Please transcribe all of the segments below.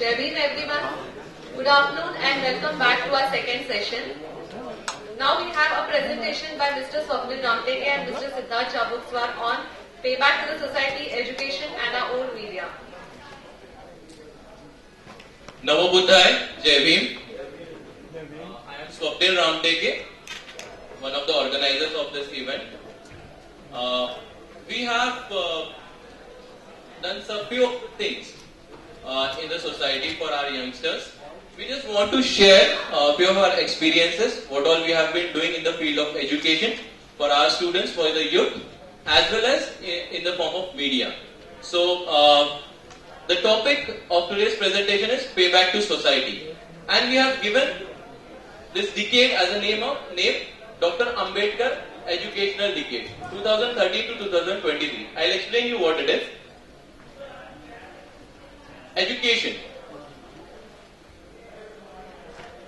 Jai Bhim everyone. Good afternoon and welcome back to our second session. Now we have a presentation by Mr. Swapnil Ramteke and Mr. Siddharth Chabukswar on payback to the society, education and our own media. Namo Buddhaya, Jai Bhim. I am Swapnil Ramteke, one of the organizers of this event. We have done some few things in the society for our youngsters. We just want to share a few of our experiences, what all we have been doing in the field of education for our students, for the youth, as well as in the form of media. So, the topic of today's presentation is payback to society. And we have given this decade as a name Dr. Ambedkar Educational Decade, 2013 to 2023. I'll explain you what it is. Education.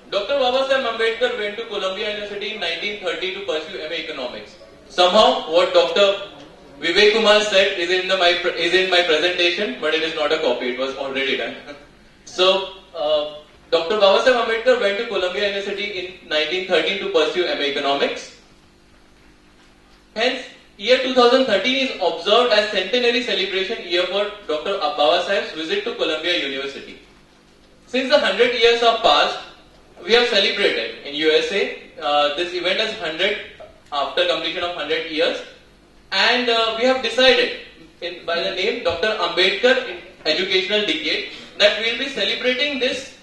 Dr. Babasaheb Ambedkar went to Columbia University in 1930 to pursue MA Economics. Somehow, what Dr. Vivek Kumar said is in my presentation, but it is not a copy. It was already done. So, Dr. Babasaheb Ambedkar went to Columbia University in 1913 to pursue MA Economics. Hence, year 2013 is observed as centenary celebration year for Dr. Babasaheb's visit to Columbia University. Since the 100 years have passed, we have celebrated in USA. This event is 100 after completion of 100 years, and we have decided by the name Dr. Ambedkar Educational Decade that we will be celebrating this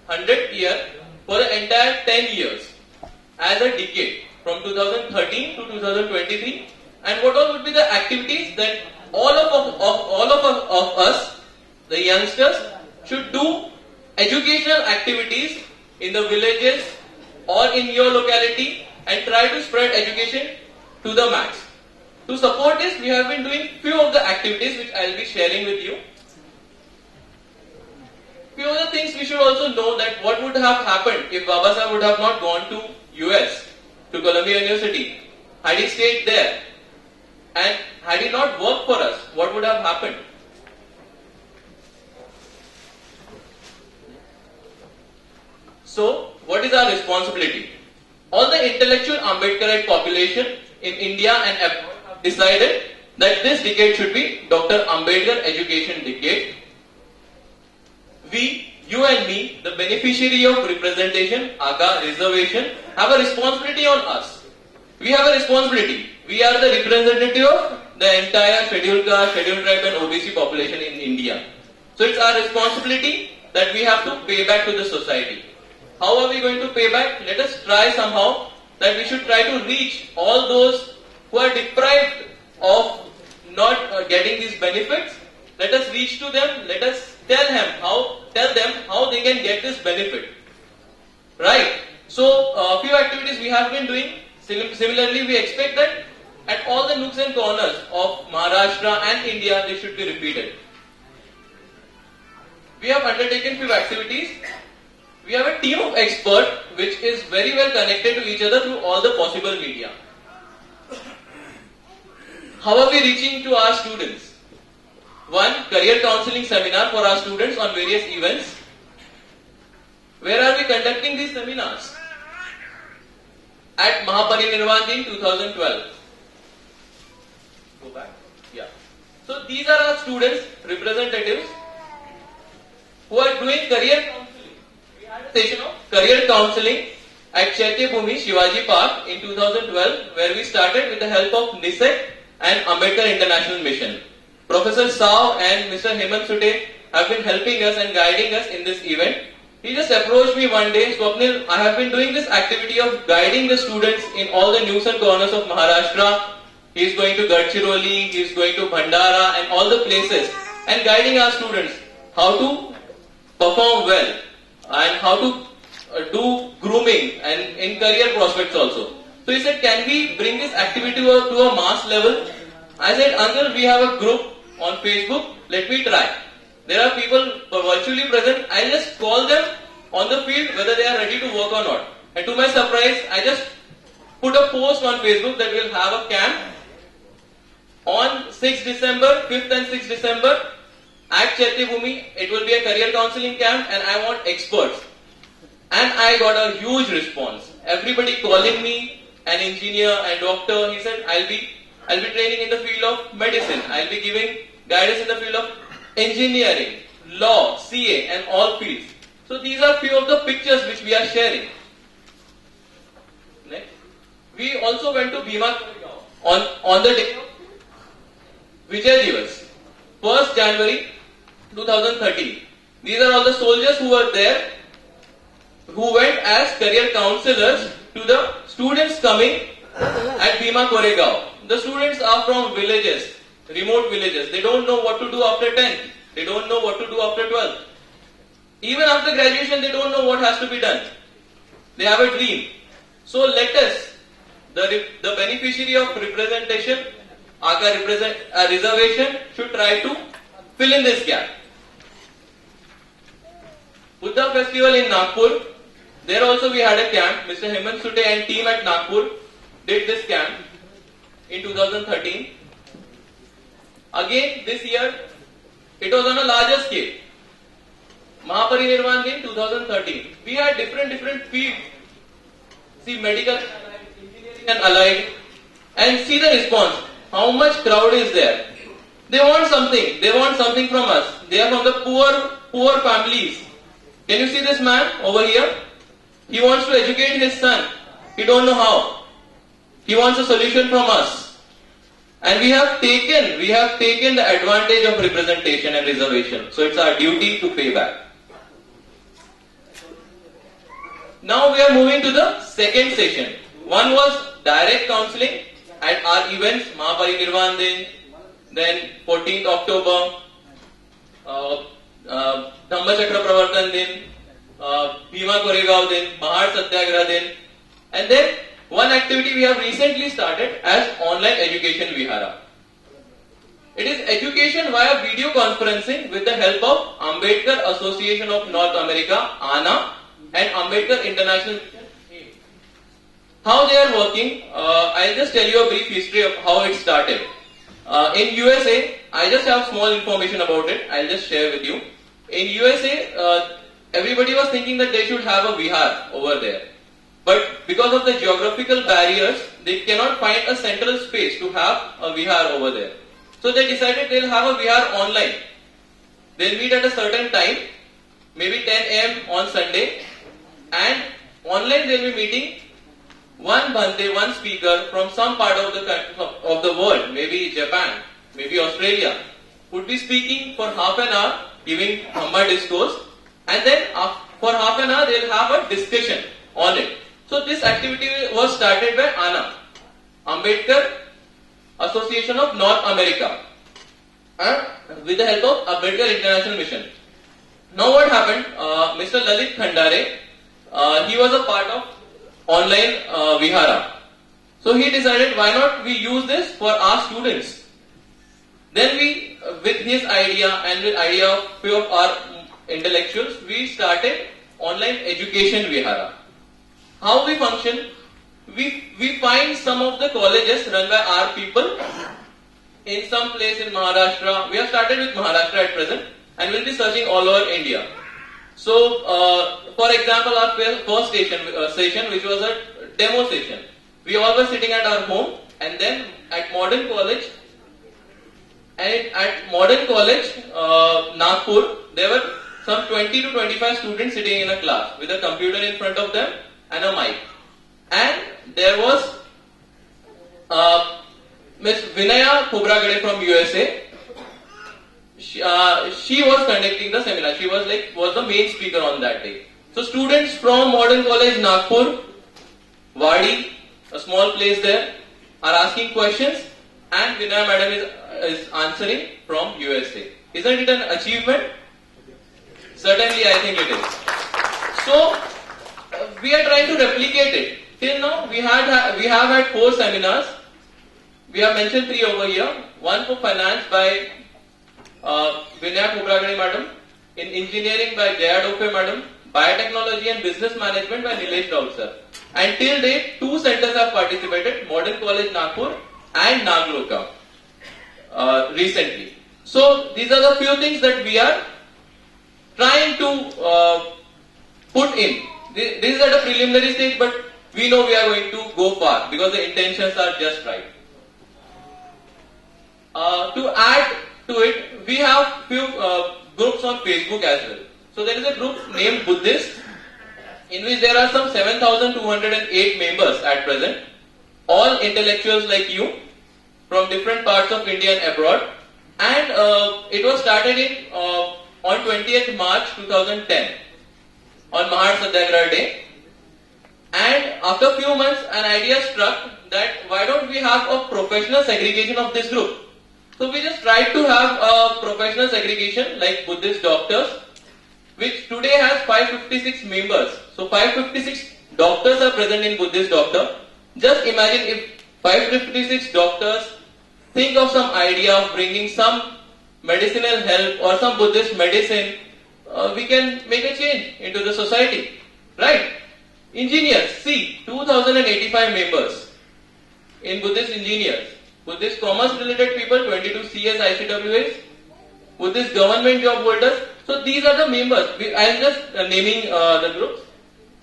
100th year for the entire 10 years as a decade from 2013 to 2023. And what all would be the activities that all of us, the youngsters, should do educational activities in the villages or in your locality and try to spread education to the max. To support this, we have been doing few of the activities which I will be sharing with you. Few of the things we should also know that what would have happened if Babasaheb would have not gone to US, to Columbia University. Had he stayed there and had he not worked for us, what would have happened? So, what is our responsibility? All the intellectual Ambedkarite population in India and abroad have decided that this decade should be Dr. Ambedkar Education Decade. We, you and me, the beneficiary of representation, aka reservation, have a responsibility on us. We have a responsibility. We are the representative of the entire scheduled caste, scheduled tribe and OBC population in India. So it's our responsibility that we have to pay back to the society. How are we going to pay back? Let us try somehow that we should try to reach all those who are deprived of not getting these benefits. Let us reach to them. Let us tell them how they can get this benefit. Right? So, a few activities we have been doing. Similarly, we expect that at all the nooks and corners of Maharashtra and India, they should be repeated. We have undertaken few activities. We have a team of experts which is very well connected to each other through all the possible media. How are we reaching to our students? One, career counseling seminar for our students on various events. Where are we conducting these seminars? At Mahaparinirvan Din 2012. Go back. Yeah. So these are our students, representatives, who are doing career counseling. We had a session of career counseling at Chaitya-Bhumi Shivaji Park in 2012, where we started with the help of NISEC and Ambedkar International Mission. Professor Sao and Mr. Hemant Sute have been helping us and guiding us in this event. He just approached me one day, Swapnil, I have been doing this activity of guiding the students in all the nooks and corners of Maharashtra. He is going to Gadchiroli, he is going to Bhandara and all the places and guiding our students how to perform well and how to do grooming and in career prospects also. So he said, can we bring this activity to a mass level? I said, Uncle, we have a group on Facebook, let me try. There are people virtually present, I'll just call them on the field whether they are ready to work or not. And to my surprise, I just put a post on Facebook that we'll have a camp on 6th December, 5th and 6th December At Chaitya it will be a career counseling camp and I want experts. And I got a huge response. Everybody calling me, an engineer and doctor. He said, I'll be training in the field of medicine. I'll be giving guidance in the field of engineering, law, CA and all fields. So these are few of the pictures which we are sharing. Next. We also went to Bhima on the day of Vijay Divas, 1st January 2013. These are all the soldiers who were there, who went as career counselors to the students coming at Bhima Koregaon. The students are from villages, remote villages. They don't know what to do after 10th. They don't know what to do after 12th. Even after graduation, they don't know what has to be done. They have a dream. So let us, the beneficiary of representation, reservation, should try to fill in this gap. Buddha festival in Nagpur. There also we had a camp. Mr. Hemant Sute and team at Nagpur did this camp in 2013. Again, this year, it was on a larger scale. Mahaparinirvan Din 2013. We had different fields. See medical, engineering and allied. And see the response. How much crowd is there? They want something. They want something from us. They are from the poor families. Can you see this man over here? He wants to educate his son. He don't know how. He wants a solution from us. And we have taken the advantage of representation and reservation. So it's our duty to pay back. Now we are moving to the second session. One was direct counseling at our events, Mahaparinirvan Din, then 14th October, Dhammachakra Pravartan Din, Bhima Koregaon Din, Mahad Satyagraha Din, and then one activity we have recently started as online education Vihara. It is education via video conferencing with the help of Ambedkar Association of North America, ANA, and Ambedkar International. How they are working, I'll just tell you a brief history of how it started. In USA, I just have small information about it, I'll just share with you. In USA, everybody was thinking that they should have a Vihar over there. But because of the geographical barriers, they cannot find a central space to have a Vihar over there. So they decided they'll have a Vihar online. They'll meet at a certain time, maybe 10 a.m. on Sunday, and online they'll be meeting one Bhante, one speaker from some part of the world, maybe Japan, maybe Australia, would be speaking for half an hour, giving Dhamma discourse, and then for half an hour they'll have a discussion on it. So this activity was started by ANA, Ambedkar Association of North America, with the help of Ambedkar International Mission. Now what happened, Mr. Lalit Khandare, he was a part of online Vihara. So he decided, why not we use this for our students. Then we, with his idea and with idea of few of our intellectuals, we started online education Vihara. How we function? We find some of the colleges run by our people in some place in Maharashtra. We have started with Maharashtra at present and will be searching all over India. So, for example, our first session, which was a demo session, we all were sitting at our home, and then at Modern College, Nagpur, there were some 20 to 25 students sitting in a class with a computer in front of them and a mic. And there was Miss Vinaya Khobragade from USA. She was conducting the seminar. She was the main speaker on that day. So students from Modern College Nagpur, Wadi, a small place there, are asking questions, and Vinaya madam is answering from USA. Isn't it an achievement? Certainly, I think it is. So we are trying to replicate it. Till now, we have had 4 seminars. We have mentioned 3 over here. One for finance by Vinaya Khobragade madam, in engineering by Jaya Dope madam, biotechnology and business management by Nilesh Raut sir. And till date, 2 centers have participated, Modern College Nagpur and Nagloka recently. So these are the few things that we are trying to put in. This is at a preliminary stage, but we know we are going to go far because the intentions are just right. To add to it, we have few groups on Facebook as well. So there is a group named Buddhist, in which there are some 7,208 members at present, all intellectuals like you from different parts of India and abroad, and it was started in on 20th March 2010 on Mahar Satyagraha Day. And after a few months, an idea struck that why don't we have a professional segregation of this group. So we just tried to have a professional segregation like Buddhist doctors, which today has 556 members. So 556 doctors are present in Buddhist doctor. Just imagine if 556 doctors think of some idea of bringing some medicinal help or some Buddhist medicine, we can make a change into the society, right? Engineers, see, 2085 members in Buddhist engineers. Buddhist commerce related people, 22 CS ICWAs. Buddhist government job holders. So these are the members. I am just naming the groups.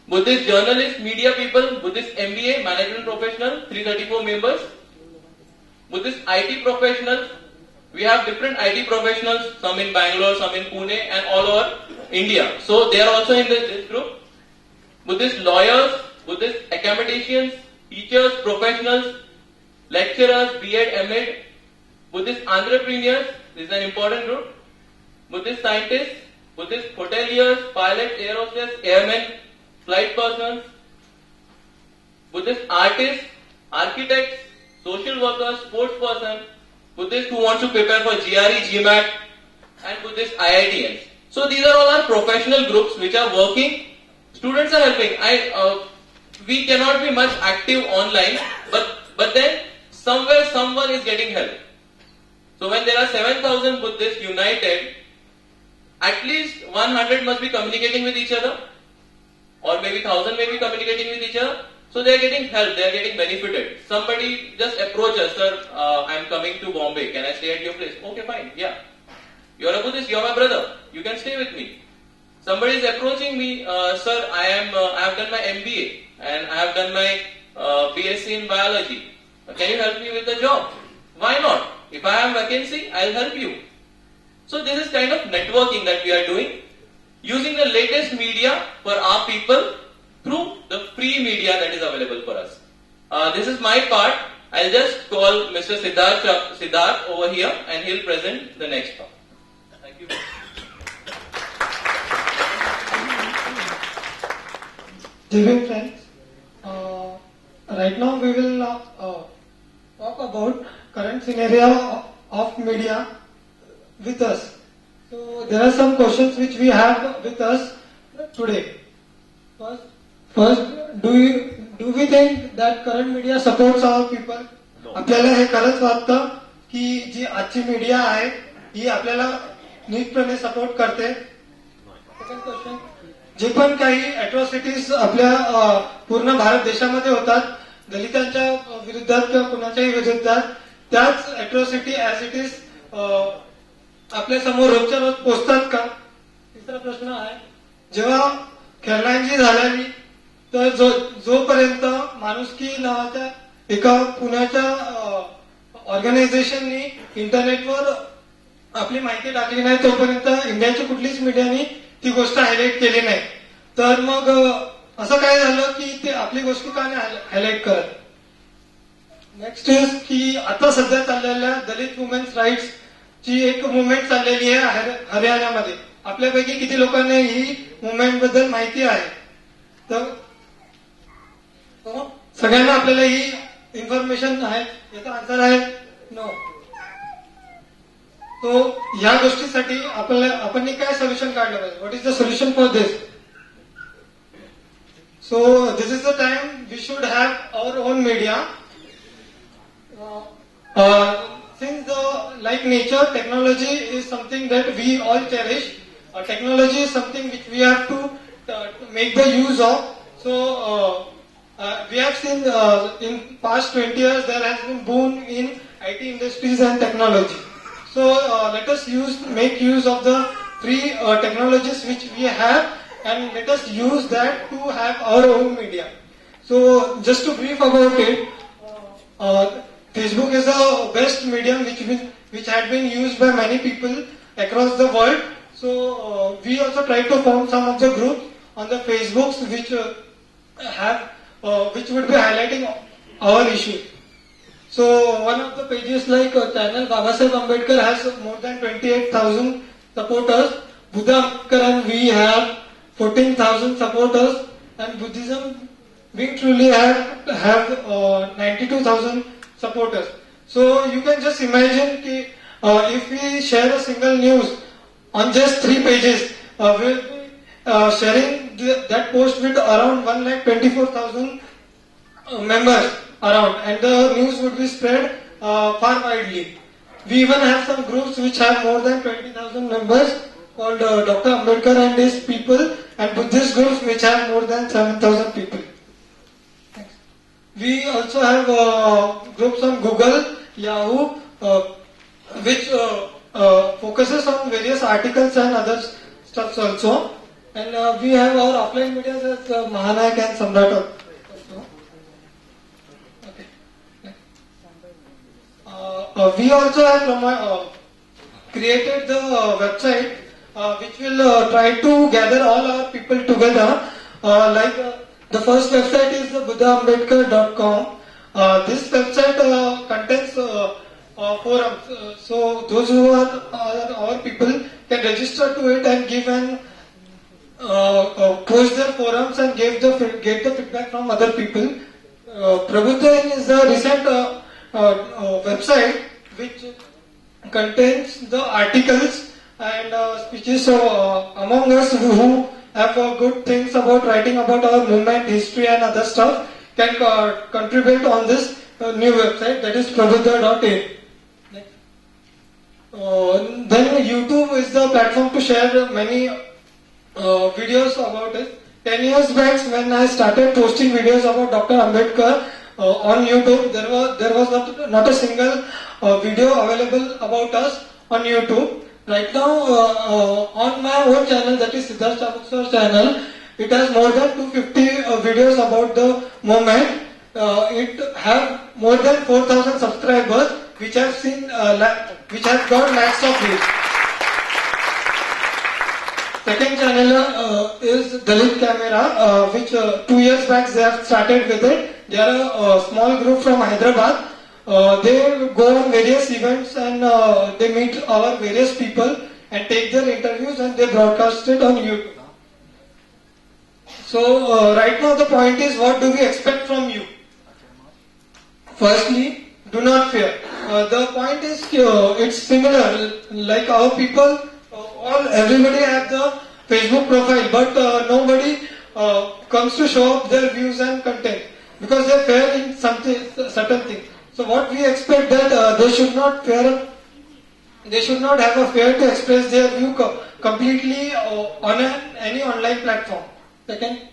Buddhist journalists, media people, Buddhist MBA, management professional, 334 members. Buddhist IT professionals. We have different IT professionals, some in Bangalore, some in Pune, and all over India. So they are also in this group. Buddhist lawyers, Buddhist academicians, teachers, professionals, lecturers, B.Ed, M.Ed, Buddhist entrepreneurs, this is an important group. Buddhist scientists, Buddhist hoteliers, pilots, air hostess, airmen, flight persons, Buddhist artists, architects, social workers, sports person, Buddhists who want to prepare for GRE, GMAT, and Buddhist IITians. So these are all our professional groups which are working. Students are helping. We cannot be much active online, but then somewhere someone is getting help. So when there are 7,000 Buddhists united, at least 100 must be communicating with each other, or maybe 1,000 may be communicating with each other. So they are getting help, they are getting benefited. Somebody just approach us, sir, I am coming to Bombay, can I stay at your place? Okay, fine, yeah. You are a Buddhist, you are my brother, you can stay with me. Somebody is approaching me, sir, I have done my MBA and I have done my BSc in biology. Can you help me with the job? Why not? If I have vacancy, I'll help you. So this is kind of networking that we are doing, using the latest media for our people through the free media that is available for us. This is my part. I'll just call Mr. Siddharth over here and he'll present the next part. Thank you. Dear friends, right now we will talk about current scenario of media with us. So there are some questions which we have with us today. First, do we think that current media supports our people? आपल्याला हे खरंच वाटतं की जी आजची media आहे ही आपल्याला नीटपणे support करते. Second question, जे पण काही अॅट्रॉसिटीज आपल्या पूर्ण भारत देशामध्ये होतात दलितांच्या विरुद्धात किंवा कुणाच्याही विरुद्धात, त्याच अॅट्रॉसिटी ऍज इट इज आपल्या समोर रोजच्या रोज पोचतात का? तिसरा प्रश्न आहे, जेव्हा खेळण्यांची झालेली तर जोपर्यंत माणुसकी नावाच्या एका पुण्याच्या ऑर्गनायझेशननी इंटरनेटवर आपली माहिती टाकली नाही तोपर्यंत इंडियाची कुठलीच मीडियानी ती गोष्ट हायलाइट केली नाही. तर मग असं काय झालं की ते आपली गोष्टी का नाही हायलाइट करत? नेक्स्ट इज की आता सध्या चाललेल्या दलित वुमेन्स राईट्स ची एक मुवमेंट चाललेली आहे हरियाणामध्ये. आपल्यापैकी किती लोकांना ही मुवमेंट बद्दल माहिती आहे? तर सगळ्यांना आपल्याला ही इन्फॉर्मेशन आहे? याचा आन्सर आहे नो. तो ह्या गोष्टीसाठी आपण काय सोल्युशन काढलं पाहिजे? What is the solution for this? So this is the time we should have our own media. Since like nature, technology is something that we all cherish. Technology is something which we have to make the use of. So we have seen in past 20 years there has been boom in IT industries and technology. So let us make use of the free technologies which we have, and let us use that to have our own media. So just to brief about it, Facebook is the best medium which had been used by many people across the world. So we also try to form some of the groups on the Facebooks which would be highlighting our issues. So one of the pages like channel Babasaheb Ambedkar has more than 28,000 supporters. Buddha Ambedkar and we have 14,000 supporters, and Buddhism we truly have 92,000 supporters. So you can just imagine if we share a single news on just 3 pages, we'll be sharing that post with around 1,24,000 members around, and the news would be spread far widely. We even have some groups which have more than 20,000 members called Dr. Ambedkar and his people, and Buddhist groups which have more than 7,000 people. Thanks. We also have groups on Google, Yahoo, which focuses on various articles and other stuffs also. And we have our offline media as Mahanayak and Samrat also. Okay. We also have created the website which will try to gather all our people together. The first website is buddhaambedkar.com. This website contains forums. So those who are our people can register to it and give an post their forums and get the feedback from other people. Prabhudain is the recent website which contains the articles and speeches among us who have good things about writing about our movement, history and other stuff can contribute on this new website, that is prabuddha.in. Then YouTube is the platform to share many videos about it. 10 years back when I started posting videos about Dr. Ambedkar on YouTube, there was not a single video available about us on YouTube. Right now on my own channel, that is Siddharth Chabukswar channel, it has more than 250 videos about the movement. It have more than 4,000 subscribers which have got lakhs of views. Second channel is Dalit Camera, which 2 years back they have started with it. They are a small group from Hyderabad. They go on various events and they meet our various people and take their interviews and they broadcast it on YouTube. So right now the point is, what do we expect from you? Firstly, do not fear. The point is it's similar, like our people, everybody have the Facebook profile, but nobody comes to show up their views and content because they fear in certain thing. So what we expect that they should not have a fear to express their view completely on any online platform. Second,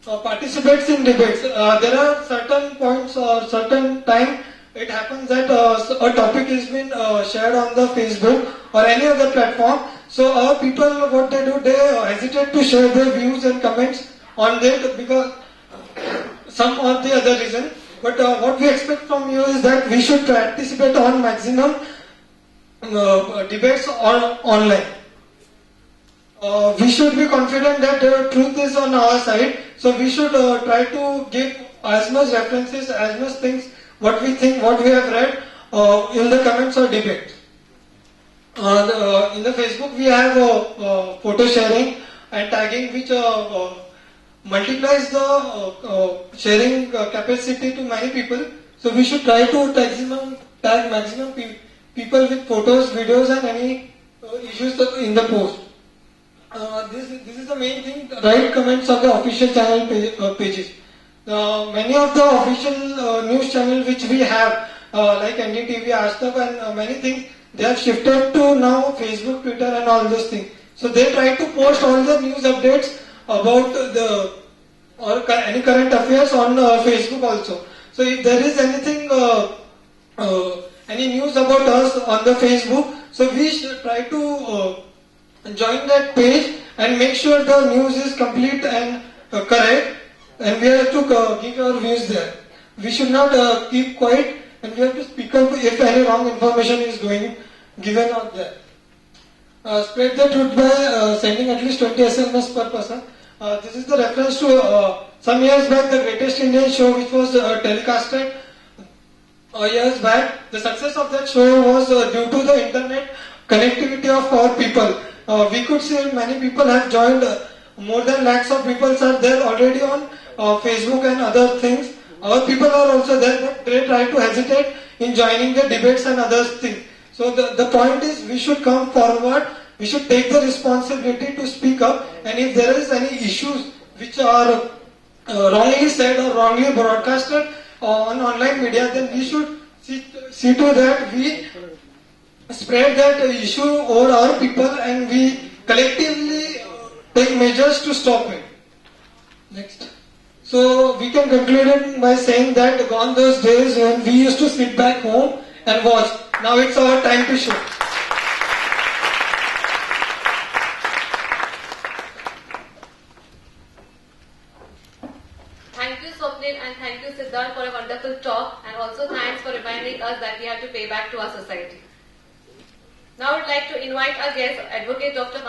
participates in debates. There are certain points or certain time it happens that a topic has been shared on the Facebook or any other platform. So our people, what they do, they hesitate to share their views and comments on that because some or the other reason. But what we expect from you is that we should participate on maximum debates online. We should be confident that the truth is on our side. So we should try to give as much references, as much things, what we think, what we have read in the comments or debate. In the Facebook we have photo sharing and tagging, which multiplies the sharing capacity to many people. So we should try to tag maximum people with photos, videos and any issues in the post. This is the main thing. Write comments on the official channel pages. Many of the official news channels which we have, like NDTV, Aaj Tak and many things, they have shifted to now Facebook, Twitter and all those things. So they try to post all the news updates about any current affairs on Facebook also. So if there is anything, any news about us on the Facebook, So we should try to join that page and make sure the news is complete and correct, and we have to give our views there. We should not keep quiet, and we have to speak up if any wrong information is given out there. Spread the truth by sending at least 20 SMS per person. This is the reference to some years back, the Greatest Indian Show, which was telecasted years back. The success of that show was due to the internet connectivity of our people. We could see many people have joined. More than lakhs of people are there already on Facebook and other things. Our people are also there, but they try to hesitate in joining the debates and other things. So the point is, we should come forward. We should take the responsibility to speak up. And if there is any issues which are wrongly said or wrongly broadcasted on online media, then we should see to that we spread that issue over our people, and we collectively take measures to stop it. Next. So we can conclude it by saying that gone those days when we used to sit back home and watch. Now it's our time to show. Thank you, Swapnil, and thank you, Siddharth, for a wonderful talk, and also thanks for reminding us that we have to pay back to our society. Now I would like to invite our guest, Advocate Dr.